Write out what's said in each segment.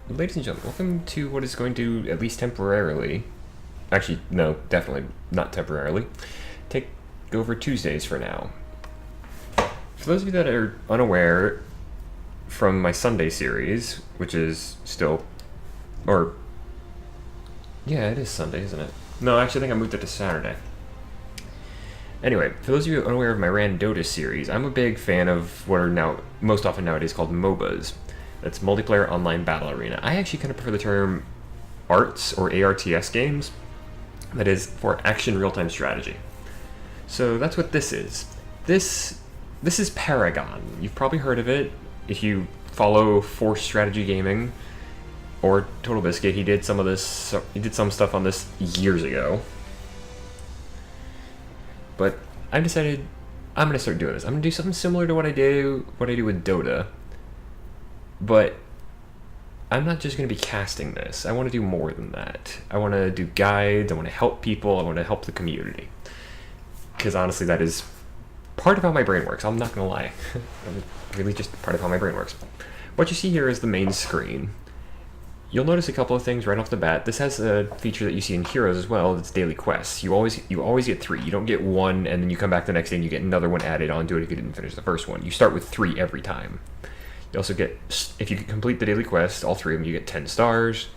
Ladies and gentlemen, welcome to what is going to, at least temporarily, actually, no, definitely not temporarily, take over Tuesdays for now. For those of you that are unaware from my Sunday series, which is still, or, yeah, it is Sunday, isn't it? No, actually, I think I moved it to Saturday. Anyway, for those of you unaware of my Ran Dota series, I'm a big fan of what are now, most often nowadays called MOBAs. That's multiplayer online battle arena. I actually kind of prefer the term ARTS or ARTS games. That is for action real-time strategy. So that's what this is. This is Paragon. You've probably heard of it if you follow Force Strategy Gaming or Total Biscuit. He did some of this. He did some stuff on this years ago. But I've decided I'm gonna start doing this. I'm gonna do something similar to what I do with Dota. But I'm not just going to be casting this. I want to do more than that. I want to do guides. I want to help people. I want to help the community. Because honestly, that is part of how my brain works. I'm not going to lie. Really just part of how my brain works. What you see here is the main screen. You'll notice a couple of things right off the bat. This has a feature that you see in Heroes as well. It's daily quests. You always get 3. You don't get 1 and then you come back the next day and you get another one added onto it if you didn't finish the first one. You start with 3 every time. You also get, if you complete the daily quest, all 3 of them, you get 10 stars.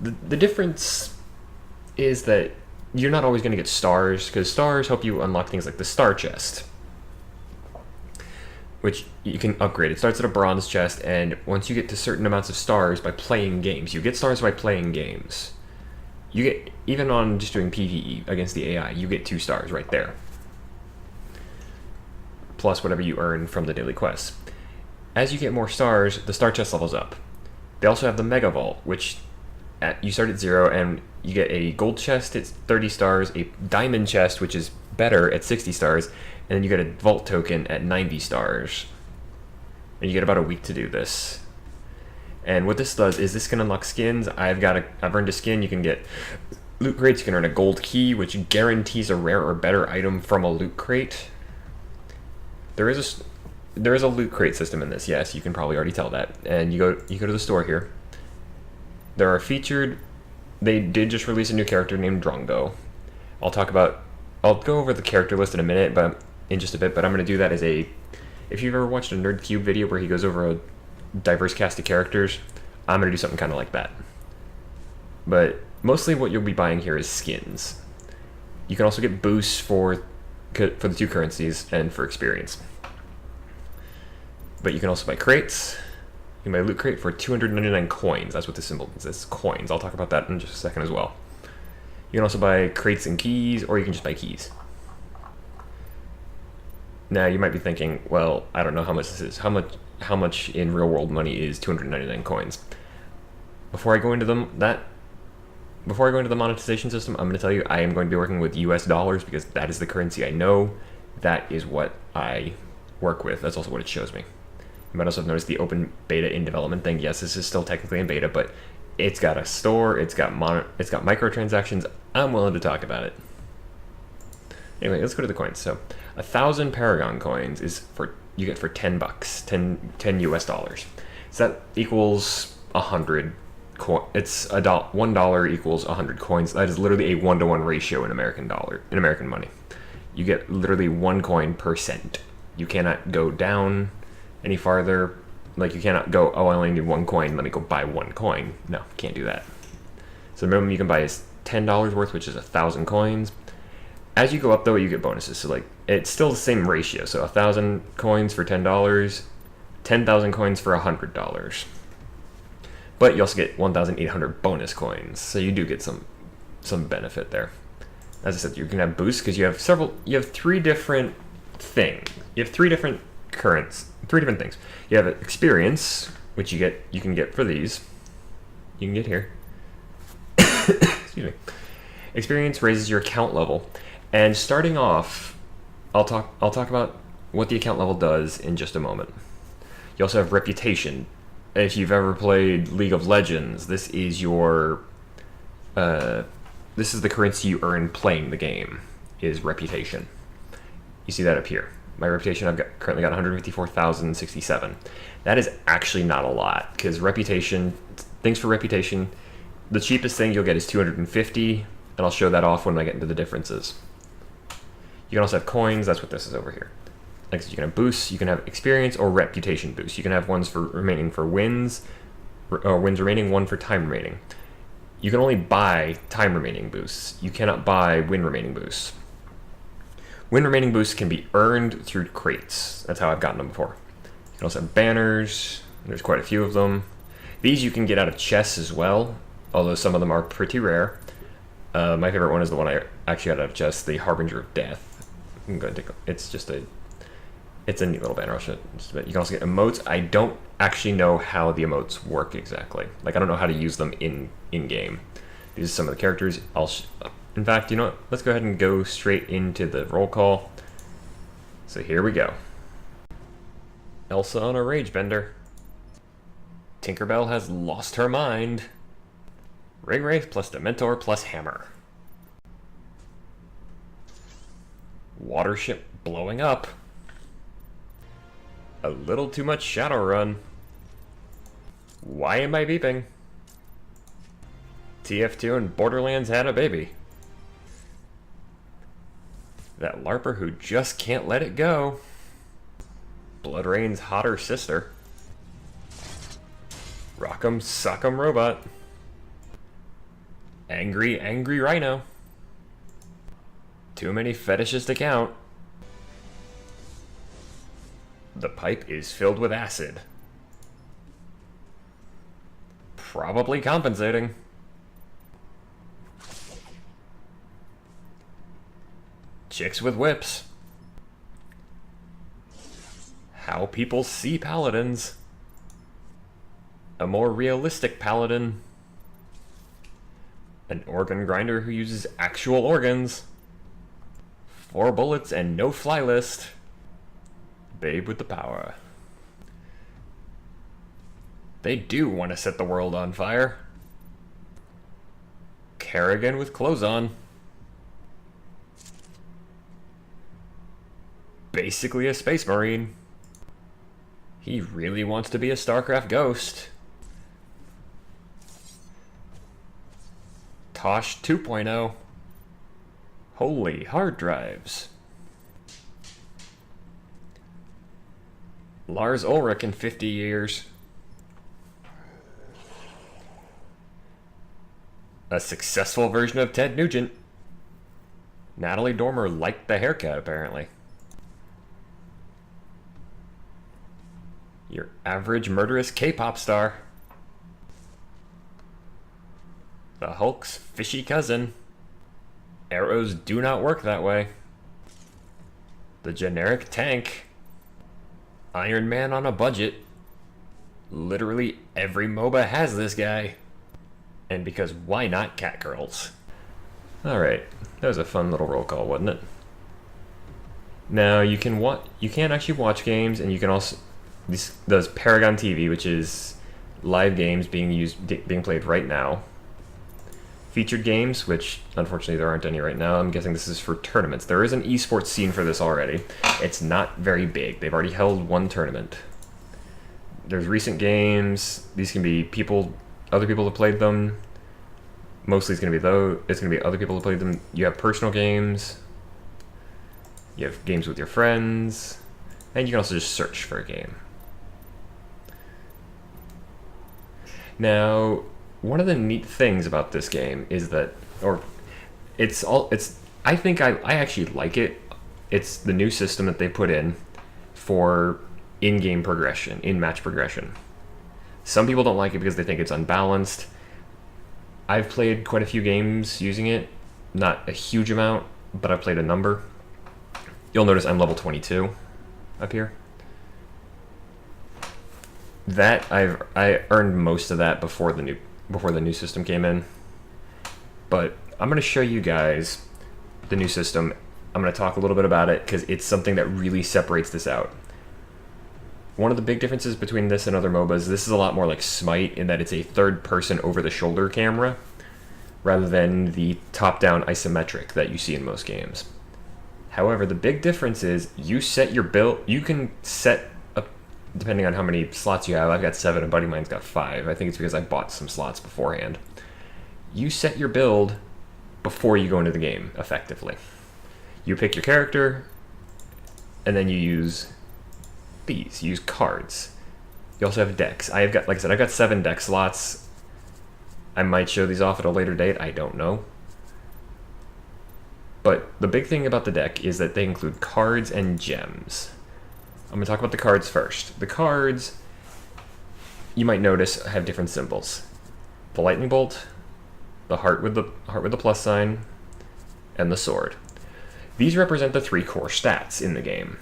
The difference is that you're not always going to get stars, because stars help you unlock things like the star chest, which you can upgrade. It starts at a bronze chest, and once you get to certain amounts of stars by playing games, you get stars by playing games. You get, even on just doing PvE against the AI, you get 2 stars right there. Plus whatever you earn from the daily quests. As you get more stars, the star chest levels up. They also have the Mega Vault, which you start at 0 and you get a gold chest at 30 stars, a diamond chest, which is better at 60 stars, and then you get a vault token at 90 stars. And you get about a week to do this. And what this does is this can unlock skins. I've earned a skin. You can get loot crates. You can earn a gold key, which guarantees a rare or better item from a loot crate. There is a loot crate system in this, yes, you can probably already tell that. And you go to the store here. There are featured, they did just release a new character named Drongo. I'll go over the character list in a minute, in just a bit, but I'm going to do that as if you've ever watched a Nerd Cube video where he goes over a diverse cast of characters, I'm going to do something kind of like that. But mostly what you'll be buying here is skins. You can also get boosts for the 2 currencies and for experience. But you can also buy crates. You can buy a loot crate for 299 coins. That's what this symbol means. It's coins. I'll talk about that in just a second as well. You can also buy crates and keys, or you can just buy keys. Now, you might be thinking, well, I don't know how much this is. How much in real world money is 299 coins? Before I go into the monetization system, I'm going to tell you I am going to be working with US dollars because that is the currency I know. That is what I work with. That's also what it shows me. You might also have noticed the open beta in development thing. Yes, this is still technically in beta, but it's got a store, it's got microtransactions. I'm willing to talk about it. Anyway, let's go to the coins. So, 1,000 Paragon coins you get for $10, 10 US dollars. So that equals 100. It's $1 equals 100 coins. That is literally a 1-to-1 ratio in American money. You get literally 1 coin per cent. You cannot go down any farther. Like, you cannot go, oh, I only need 1 coin, let me go buy 1 coin. No, can't do that. So the minimum you can buy is $10 worth, which is 1,000 coins. As you go up, though, you get bonuses. So, like, it's still the same ratio. So 1,000 coins for $10, 10,000 coins for $100. But you also get 1,800 bonus coins. So you do get some benefit there. As I said, you can have boosts because you have 3 different things. You have 3 different things. You have experience, which you can get for these. You can get here. Excuse me. Experience raises your account level. And starting off, I'll talk about what the account level does in just a moment. You also have reputation. If you've ever played League of Legends, this is the currency you earn playing the game, is reputation. You see that up here. My reputation, currently got 154,067. That is actually not a lot, because reputation things for reputation. The cheapest thing you'll get is 250, and I'll show that off when I get into the differences. You can also have coins. That's what this is over here. Like, so you can have boosts, you can have experience or reputation boosts. You can have ones for remaining for wins, or wins remaining, one for time remaining. You can only buy time remaining boosts. You cannot buy win remaining boosts. Win remaining boosts can be earned through crates. That's how I've gotten them before. You can also have banners. There's quite a few of them. These you can get out of chests as well, although some of them are pretty rare. My favorite one is the one I actually got out of chests, the Harbinger of Death. You can go and take it's a neat little banner. I'll show it in just a bit. You can also get emotes. I don't actually know how the emotes work exactly. Like, I don't know how to use them in game. These are some of the characters. In fact, you know what? Let's go ahead and go straight into the roll call. So here we go. Elsa on a rage bender. Tinkerbell has lost her mind. Ring Wraith plus Dementor plus Hammer. Watership blowing up. A little too much Shadowrun. Why am I beeping? TF2 and Borderlands had a baby. That LARPer who just can't let it go. Blood Rain's hotter sister. Rock'em Sock'em Robot. Angry Rhino. Too many fetishes to count. The pipe is filled with acid. Probably compensating. Chicks with whips. How people see paladins. A more realistic paladin. An organ grinder who uses actual organs. 4 bullets and no fly list. Babe with the power. They do want to set the world on fire. Paragon with clothes on. Basically a space marine. He really wants to be a StarCraft ghost. Tosh 2.0. Holy hard drives. Lars Ulrich in 50 years. A successful version of Ted Nugent. Natalie Dormer liked the haircut, apparently. Your average murderous K-pop star. The Hulk's fishy cousin. Arrows do not work that way. The generic tank. Iron Man on a budget. Literally every MOBA has this guy. And because why not Catgirls? Alright, that was a fun little roll call, wasn't it? Now you can actually watch games, and you can also does Paragon TV, which is live games being played right now. Featured games, which unfortunately there aren't any right now. I'm guessing this is for tournaments. There is an esports scene for this already. It's not very big. They've already held one tournament. There's recent games. These can be other people have played them. Mostly it's going to be other people who played them. You have personal games. You have games with your friends. And you can also just search for a game. Now, one of the neat things about this game is that, I think I actually like it. It's the new system that they put in for in-game progression, in-match progression. Some people don't like it because they think it's unbalanced. I've played quite a few games using it. Not a huge amount, but I've played a number. You'll notice I'm level 22 up here. I earned most of that before the new system came in. But I'm going to show you guys the new system. I'm going to talk a little bit about it because it's something that really separates this out. One of the big differences between this and other MOBAs, this is a lot more like Smite in that it's a third-person over-the-shoulder camera rather than the top-down isometric that you see in most games. However, the big difference is you set your build. You can set depending on how many slots you have. I've got 7, a buddy of mine's got 5. I think it's because I bought some slots beforehand. You set your build before you go into the game, effectively. You pick your character, and then you use these. You use cards. You also have decks. I've got, like I said, I've got 7 deck slots. I might show these off at a later date. I don't know. But the big thing about the deck is that they include cards and gems. I'm going to talk about the cards first. The cards, you might notice, have different symbols. The lightning bolt, the heart with the plus sign, and the sword. These represent the 3 core stats in the game.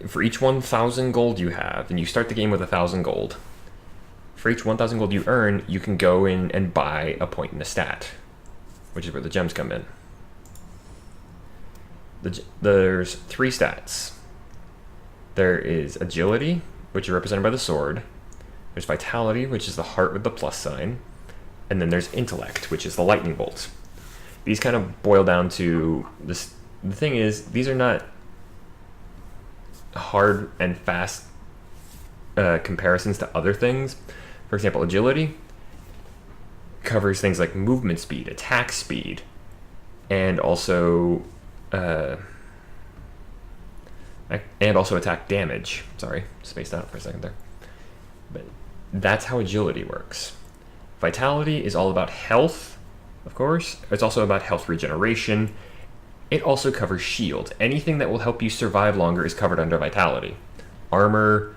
For each 1,000 gold you have, and you start the game with 1,000 gold, for each 1,000 gold you earn, you can go in and buy a point in a stat, which is where the gems come in. There's 3 stats. There is agility, which is represented by the sword. There's vitality, which is the heart with the plus sign. And then there's intellect, which is the lightning bolt. These kind of boil down to this. The thing is, these are not hard and fast comparisons to other things. For example, agility covers things like movement speed, attack speed, and also attack damage. Sorry, spaced out for a second there. But that's how agility works. Vitality is all about health, of course. It's also about health regeneration. It also covers shield. Anything that will help you survive longer is covered under vitality. Armor,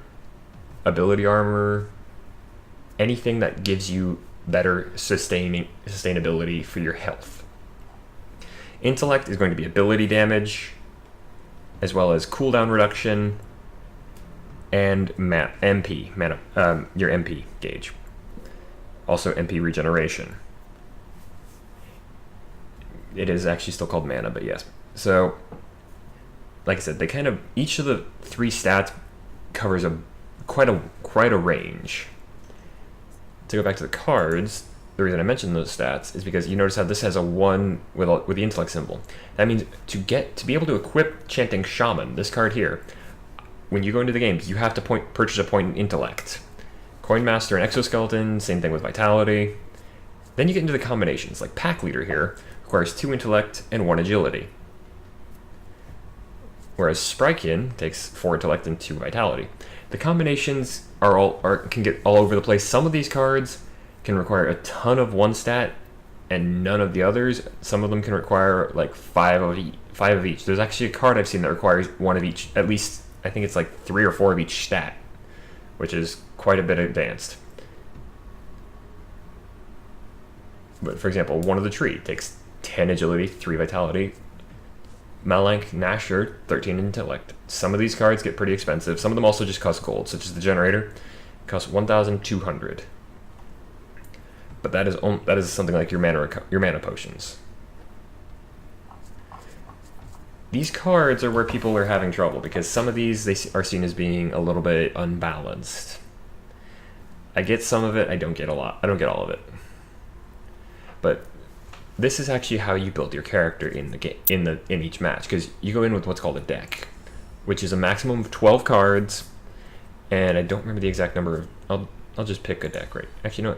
ability armor, anything that gives you better sustainability for your health. Intellect is going to be ability damage, as well as cooldown reduction, and MP, your MP gauge. Also MP regeneration. It is actually still called mana, but yes. So, like I said, they kind of, each of the 3 stats covers quite a range. To go back to the cards, the reason I mentioned those stats is because you notice how this has a 1 with the intellect symbol. That means to be able to equip Chanting Shaman, this card here, when you go into the game, you have to purchase a point in intellect. Coin Master and Exoskeleton, same thing with vitality. Then you get into the combinations, like Pack Leader here requires 2 intellect and 1 agility. Whereas Sprykin takes 4 intellect and 2 vitality. The combinations can get all over the place. Some of these cards can require a ton of 1 stat and none of the others. Some of them can require like 5 of each. There's actually a card I've seen that requires 1 of each, at least I think it's like 3 or 4 of each stat, which is quite a bit advanced. But for example, One of the Tree takes 10 agility, 3 vitality. Malank Nasher, 13 intellect. Some of these cards get pretty expensive. Some of them also just cost gold, such as the Generator. Costs 1,200. But that is something like your mana potions. These cards are where people are having trouble because some of these they are seen as being a little bit unbalanced. I get some of it. I don't get a lot. I don't get all of it. But this is actually how you build your character in the game in each match, because you go in with what's called a deck, which is a maximum of 12 cards, and I don't remember the exact number of. I'll just pick a deck, right? Actually, you know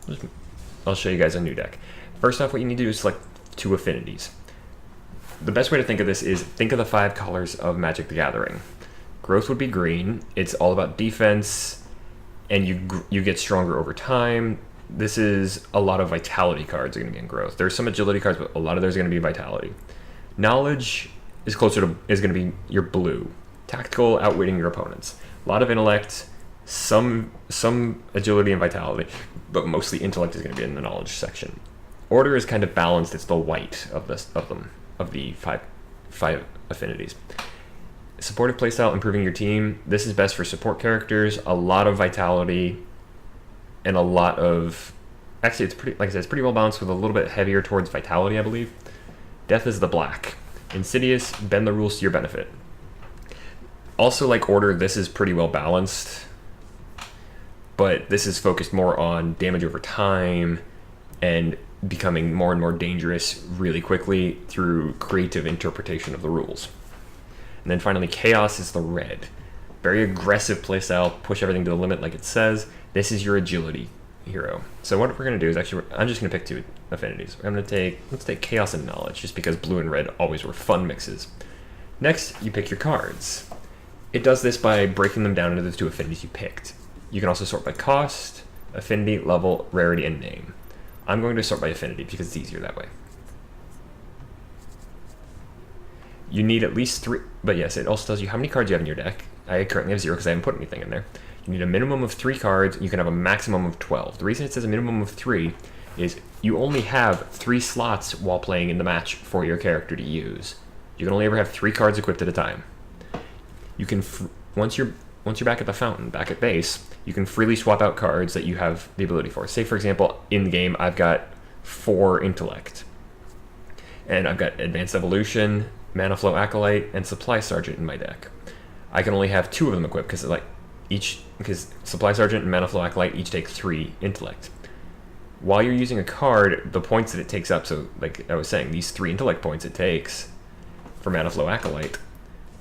what? I'll show you guys a new deck. First off, what you need to do is select 2 affinities. The best way to think of this is think of the 5 colors of Magic the Gathering. Growth would be green. It's all about defense, and you get stronger over time. This is a lot of vitality cards are going to be in growth. There's some agility cards, but a lot of those are going to be vitality. Knowledge is going to be your blue. Tactical, outwitting your opponents. A lot of intellect, some agility and vitality, but mostly intellect is going to be in the knowledge section. Order is kind of balanced. It's the white of the five affinities. Supportive playstyle, improving your team. This is best for support characters. A lot of vitality. And a lot of, actually, it's pretty, like I said, it's pretty well balanced with a little bit heavier towards vitality, I believe. Death is the black. Insidious, bend the rules to your benefit. Also, like Order, this is pretty well balanced, but this is focused more on damage over time and becoming more and more dangerous really quickly through creative interpretation of the rules. And then finally, Chaos is the red. very aggressive playstyle, push everything to the limit like it says. This is your agility hero. So what we're going to do is actually, I'm just going to pick 2 affinities. I'm going to take, let's take Chaos and Knowledge, just because blue and red always were fun mixes. Next, you pick your cards. It does this by breaking them down into the 2 affinities you picked. You can also sort by cost, affinity, level, rarity, and name. I'm going to sort by affinity because it's easier that way. You need at least 3, but yes, it also tells you how many cards you have in your deck. I currently have 0 because I haven't put anything in there. You need a minimum of 3 cards, you can have a maximum of 12. The reason it says a minimum of 3 is you only have 3 slots while playing in the match for your character to use. You can only ever have 3 cards equipped at a time. You can, once you're back at the fountain, back at base, you can freely swap out cards that you have the ability for. Say, for example, in the game, I've got 4 Intellect. And I've got Advanced Evolution, Mana Flow Acolyte, and Supply Sergeant in my deck. I can only have 2 of them equipped because Supply Sergeant and Mana Flow Acolyte each take 3 Intellect. While you're using a card, the points that it takes up, so like I was saying, these 3 Intellect points it takes for Mana Flow Acolyte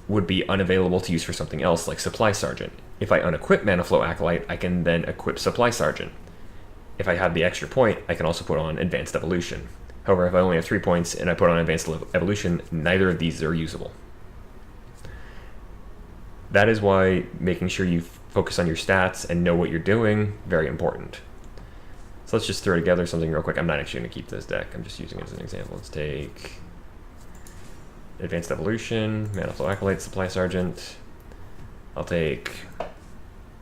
would be unavailable to use for something else like Supply Sergeant. If I unequip Mana Flow Acolyte, I can then equip Supply Sergeant. If I have the extra point, I can also put on Advanced Evolution. However, if I only have 3 points and I put on Advanced Evolution, neither of these are usable. That is why making sure you focus on your stats and know what you're doing, very important. So let's just throw together something real quick. I'm not actually going to keep this deck. I'm just using it as an example. Let's take Advanced Evolution, Mana Flow Acolyte, Supply Sergeant. I'll take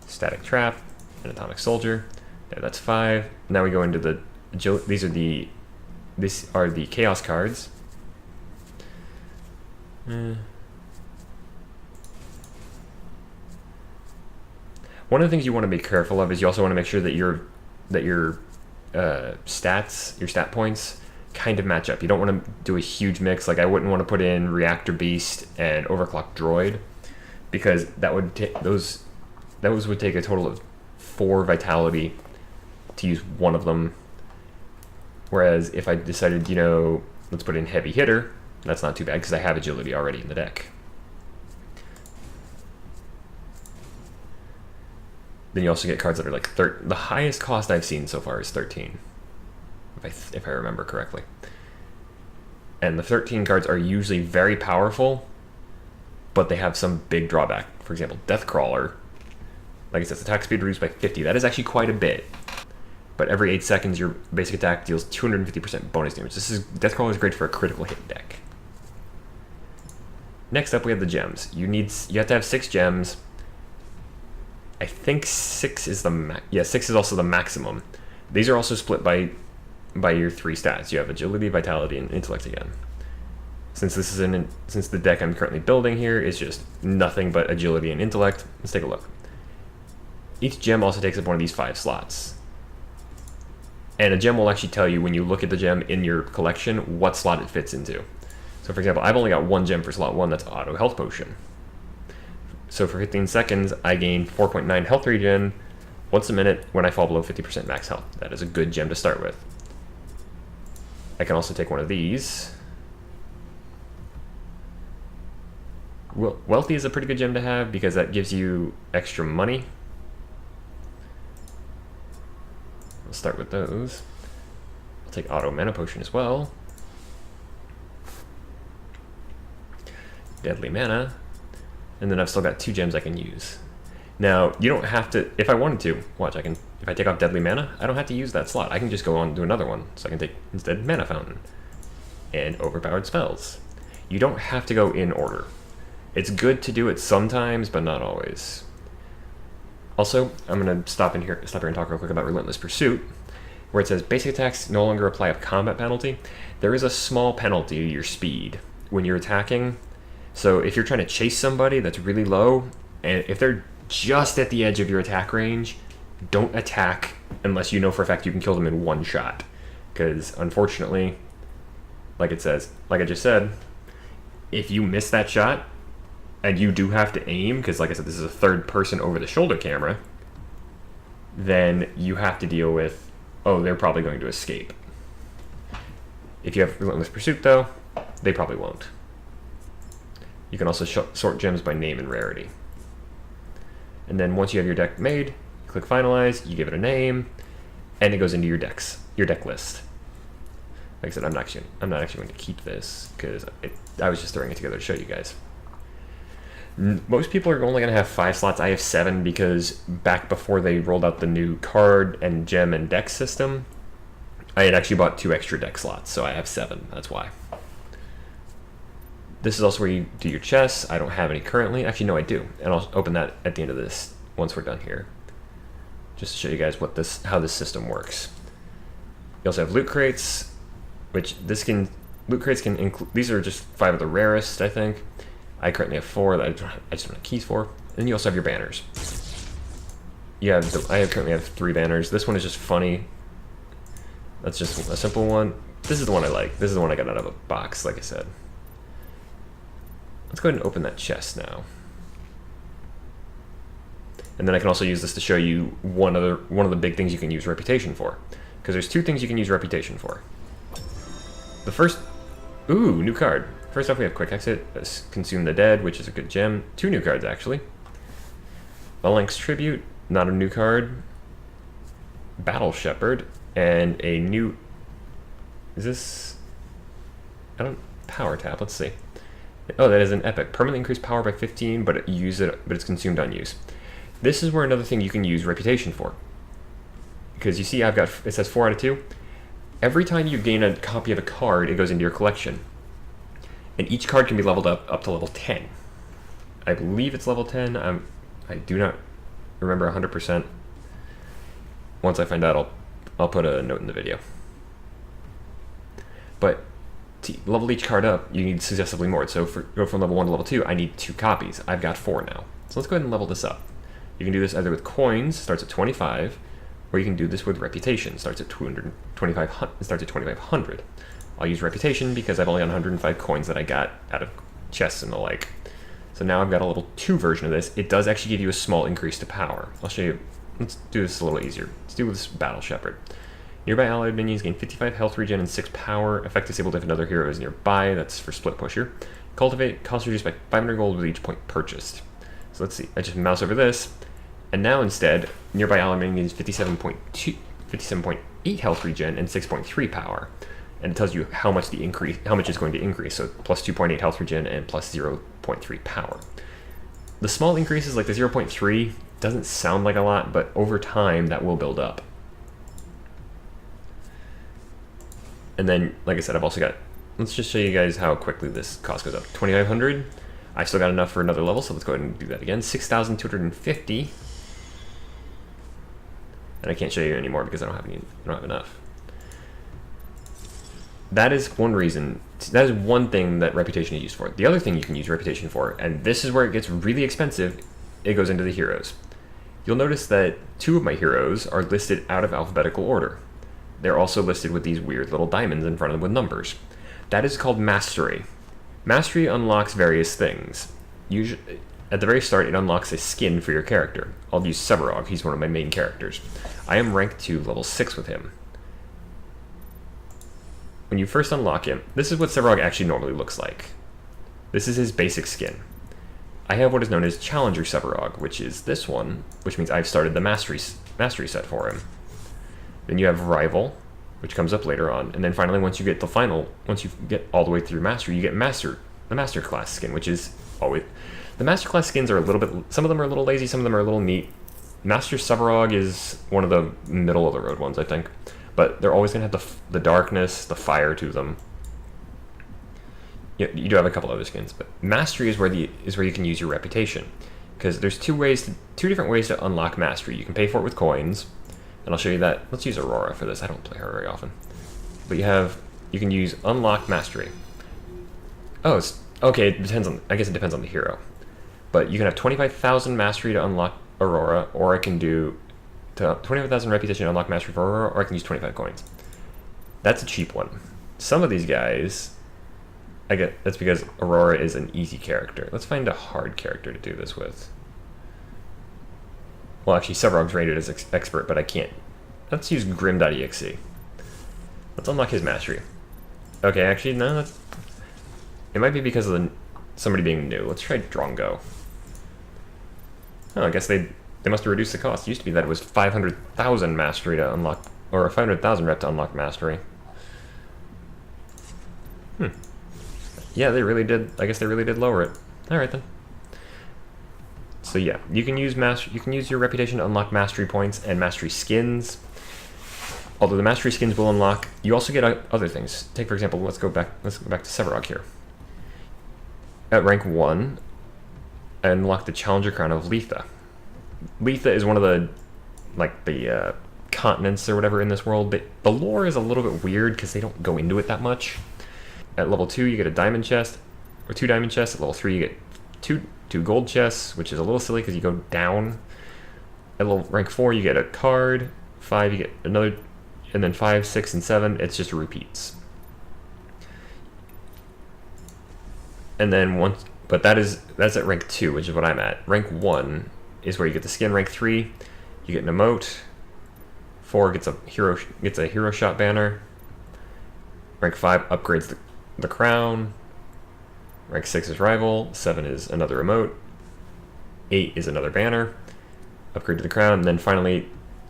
Static Trap and Atomic Soldier. There, that's 5. Now we go into the these are the Chaos cards. One of the things you want to be careful of is you also want to make sure that your stats, your stat points, kind of match up. You don't want to do a huge mix. Like I wouldn't want to put in Reactor Beast and Overclock Droid, because that would those would take a total of 4 vitality to use one of them. Whereas if I decided, let's put in Heavy Hitter, that's not too bad because I have agility already in the deck. Then you also get cards that are like the highest cost I've seen so far is 13, if I remember correctly. And the 13 cards are usually very powerful, but they have some big drawback. For example, Deathcrawler, like it says, attack speed reduced by 50. That is actually quite a bit. But every 8 seconds, your basic attack deals 250% bonus damage. Deathcrawler is great for a critical hit deck. Next up, we have the gems. You have to have 6 gems. I think 6 is 6 is also the maximum. These are also split by your 3 stats. You have agility, vitality, and intellect again. Since the deck I'm currently building here is just nothing but agility and intellect, let's take a look. Each gem also takes up one of these 5 slots. And a gem will actually tell you when you look at the gem in your collection what slot it fits into. So for example, I've only got 1 gem for slot 1, that's Auto Health Potion. So for 15 seconds, I gain 4.9 health regen once a minute when I fall below 50% max health. That is a good gem to start with. I can also take one of these. Wealthy is a pretty good gem to have because that gives you extra money. I'll start with those. I'll take Auto Mana Potion as well. Deadly Mana. And then I've still got 2 gems I can use. Now, you don't have to, if I wanted to, watch, if I take off Deadly Mana, I don't have to use that slot. I can just go on and do another one. So I can take, instead, Mana Fountain and Overpowered Spells. You don't have to go in order. It's good to do it sometimes, but not always. Also, I'm going to stop here and talk real quick about Relentless Pursuit, where it says basic attacks no longer apply a combat penalty. There is a small penalty to your speed when you're attacking. So if you're trying to chase somebody that's really low, and if they're just at the edge of your attack range, don't attack unless you know for a fact you can kill them in 1 shot. Because unfortunately, like I just said, if you miss that shot, and you do have to aim, because like I said, this is a third person over the shoulder camera, then you have to deal with, oh, they're probably going to escape. If you have Relentless Pursuit though, they probably won't. You can also sort gems by name and rarity. And then once you have your deck made, you click finalize, you give it a name, and it goes into your deck list. Like I said, I'm not actually going to keep this because I was just throwing it together to show you guys. Most people are only going to have 5 slots. I have 7 because back before they rolled out the new card and gem and deck system, I had actually bought 2 extra deck slots, so I have 7. That's why. This is also where you do your chests. I don't have any currently. Actually, no, I do, and I'll open that at the end of this once we're done here, just to show you guys how this system works. You also have loot crates, which loot crates can include. These are just 5 of the rarest, I think. I currently have 4 that I just don't have keys for. And then you also have your banners. I currently have 3 banners. This one is just funny. That's just a simple one. This is the one I like. This is the one I got out of a box, like I said. Let's go ahead and open that chest now. And then I can also use this to show you one of the big things you can use reputation for. Because there's 2 things you can use reputation for. The first, ooh, new card. First off, we have Quick Exit, Consume the Dead, which is a good gem. 2 new cards, actually. Phalanx Tribute, not a new card. Battle Shepherd, and a new... Is this... Power Tap, let's see. Oh, that is an epic. Permanently increase power by 15, but it's consumed on use. This is where another thing you can use reputation for. Because you see it says 4 out of 2. Every time you gain a copy of a card, it goes into your collection. And each card can be leveled up to level 10. I believe it's level 10. I do not remember 100%. Once I find out, I'll put a note in the video. But to level each card up, you need successively more. So go from level 1 to level 2, I need 2 copies. I've got 4 now. So let's go ahead and level this up. You can do this either with coins, starts at 25, or you can do this with reputation, starts at 2500. I'll use reputation because I've only got 105 coins that I got out of chests and the like. So now I've got a level 2 version of this. It does actually give you a small increase to power. I'll show you. Let's do this a little easier. Let's do this Battle Shepherd. Nearby allied minions gain 55 health regen and 6 power. Effect disabled if another hero is nearby. That's for Split Pusher. Cultivate, cost reduced by 500 gold with each point purchased. So let's see. I just mouse over this. And now instead, nearby allied minion gains 57.8 health regen and 6.3 power. And it tells you how much it's going to increase. So plus 2.8 health regen and plus 0.3 power. The small increases like the 0.3 doesn't sound like a lot, but over time that will build up. And then, like I said, I've also got, let's just show you guys how quickly this cost goes up. 2,500. I still got enough for another level, so let's go ahead and do that again. 6,250. And I can't show you anymore because I don't have enough. That is one reason. That is one thing that reputation is used for. The other thing you can use reputation for, and this is where it gets really expensive, it goes into the heroes. You'll notice that 2 of my heroes are listed out of alphabetical order. They're also listed with these weird little diamonds in front of them with numbers. That is called Mastery. Mastery unlocks various things. Usually, at the very start, it unlocks a skin for your character. I'll use Severog. He's one of my main characters. I am ranked to level 6 with him. When you first unlock him, this is what Severog actually normally looks like. This is his basic skin. I have what is known as Challenger Severog, which is this one, which means I've started the Mastery set for him. Then you have Rival, which comes up later on, and then finally once you get all the way through Mastery, you get the Master Class skin, which is always... The Master Class skins are a little bit... Some of them are a little lazy, some of them are a little neat. Master Severog is one of the middle of the road ones, I think. But they're always going to have the darkness, the fire to them. You do have a couple other skins, but Mastery is where you can use your reputation. Because there's 2 different ways to unlock Mastery. You can pay for it with coins, and I'll show you that. Let's use Aurora for this. I don't play her very often. But you can use Unlock Mastery. Oh, okay, I guess it depends on the hero. But you can have 25,000 Mastery to unlock Aurora, or I can do 25,000 reputation to unlock Mastery for Aurora, or I can use 25 coins. That's a cheap one. Some of these guys, that's because Aurora is an easy character. Let's find a hard character to do this with. Well, actually, Severog's rated as expert, but I can't. Let's use Grim.exe. Let's unlock his Mastery. Okay, actually, no, it might be because of somebody being new. Let's try Drongo. Oh, I guess they must have reduced the cost. It used to be that it was 500,000 mastery to unlock, or 500,000 rep to unlock mastery. Yeah, they really did. I guess they really did lower it. All right then. So yeah, you can use your reputation to unlock mastery points and mastery skins. Although the mastery skins will unlock, you also get other things. Take for example, let's go back to Severog here. At rank 1, I unlock the Challenger Crown of Letha. Letha is one of the continents or whatever in this world. The lore is a little bit weird because they don't go into it that much. At level 2, you get a diamond chest, or 2 diamond chests. At level 3, you get two gold chests, which is a little silly because you go down. At rank 4, you get a card. 5, you get another, and then 5, 6, and 7, it's just repeats. And then but that's at rank 2, which is what I'm at. Rank 1 is where you get the skin. Rank 3, you get an emote. 4 gets a hero shot banner. Rank 5 upgrades the crown. Rank 6 is rival. 7 is another emote. 8 is another banner. Upgrade to the crown. And then finally,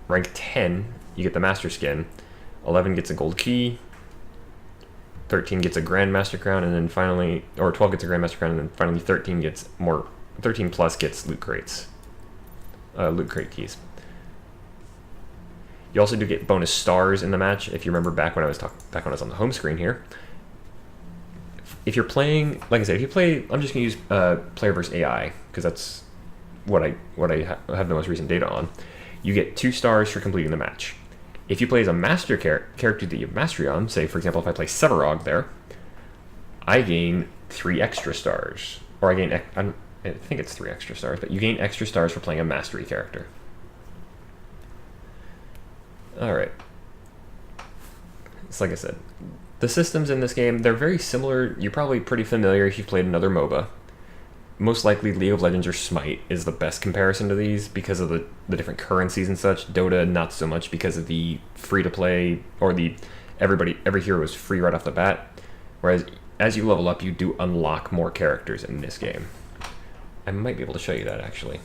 rank 10, you get the master skin. 11 gets a gold key. 13 gets a grandmaster crown, and then finally, or 12 gets a grandmaster crown, and then finally 13 plus gets loot crates. Loot crate keys. You also do get bonus stars in the match. If you remember back when I was on the home screen here. If you're playing, like I said, I'm just gonna use player versus AI because that's what I have the most recent data on. You get 2 stars for completing the match. If you play as a master character that you have mastery on, say for example if I play Severog there, I gain 3 extra stars, or I think it's 3 extra stars, but you gain extra stars for playing a mastery character. All right. So like I said, the systems in this game, they're very similar. You're probably pretty familiar if you've played another MOBA. Most likely League of Legends or Smite is the best comparison to these because of the different currencies and such. Dota, not so much because of the free-to-play, or every hero is free right off the bat. Whereas as you level up, you do unlock more characters in this game. I might be able to show you that, actually.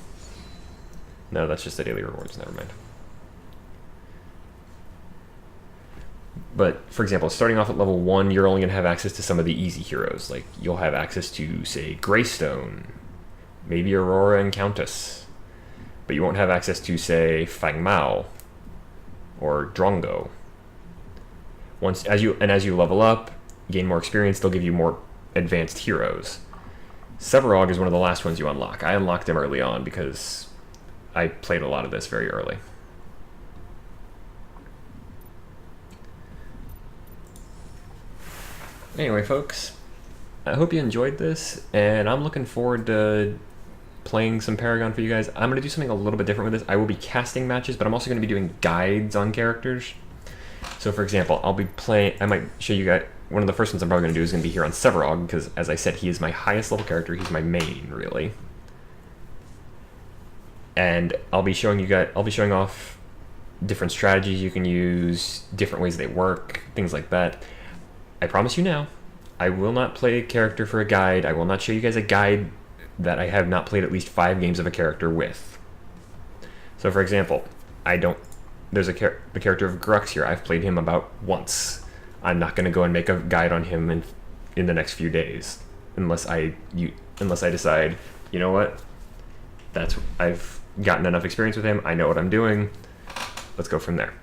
No, that's just the daily rewards, never mind. But, for example, starting off at level 1, you're only going to have access to some of the easy heroes. Like, you'll have access to, say, Greystone, maybe Aurora and Countess. But you won't have access to, say, Fang Mao or Drongo. As you level up, gain more experience, they'll give you more advanced heroes. Severog is one of the last ones you unlock. I unlocked him early on because I played a lot of this very early. Anyway, folks, I hope you enjoyed this, and I'm looking forward to playing some Paragon for you guys. I'm going to do something a little bit different with this. I will be casting matches, but I'm also going to be doing guides on characters. So, for example, I might show you guys, one of the first ones I'm probably going to do is going to be here on Severog, because, as I said, he is my highest level character. He's my main, really. And I'll be showing off different strategies you can use, different ways they work, things like that. I promise you now, I will not play a character for a guide. I will not show you guys a guide that I have not played at least 5 games of a character with. So, for example, there's the character of Grux here. I've played him about once. I'm not going to go and make a guide on him in the next few days, unless I decide, you know what, I've gotten enough experience with him. I know what I'm doing. Let's go from there.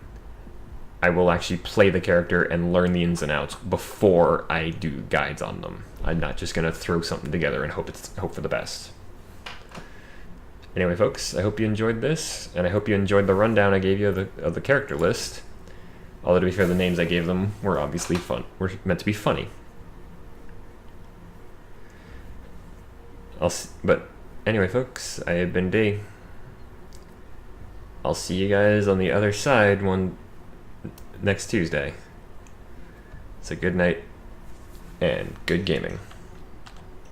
I will actually play the character and learn the ins and outs before I do guides on them. I'm not just going to throw something together and hope for the best. Anyway, folks, I hope you enjoyed this, and I hope you enjoyed the rundown I gave you of the character list. Although, to be fair, the names I gave them were obviously were meant to be funny. But anyway, folks, I have been D. I'll see you guys on the other side next Tuesday. So good night and good gaming.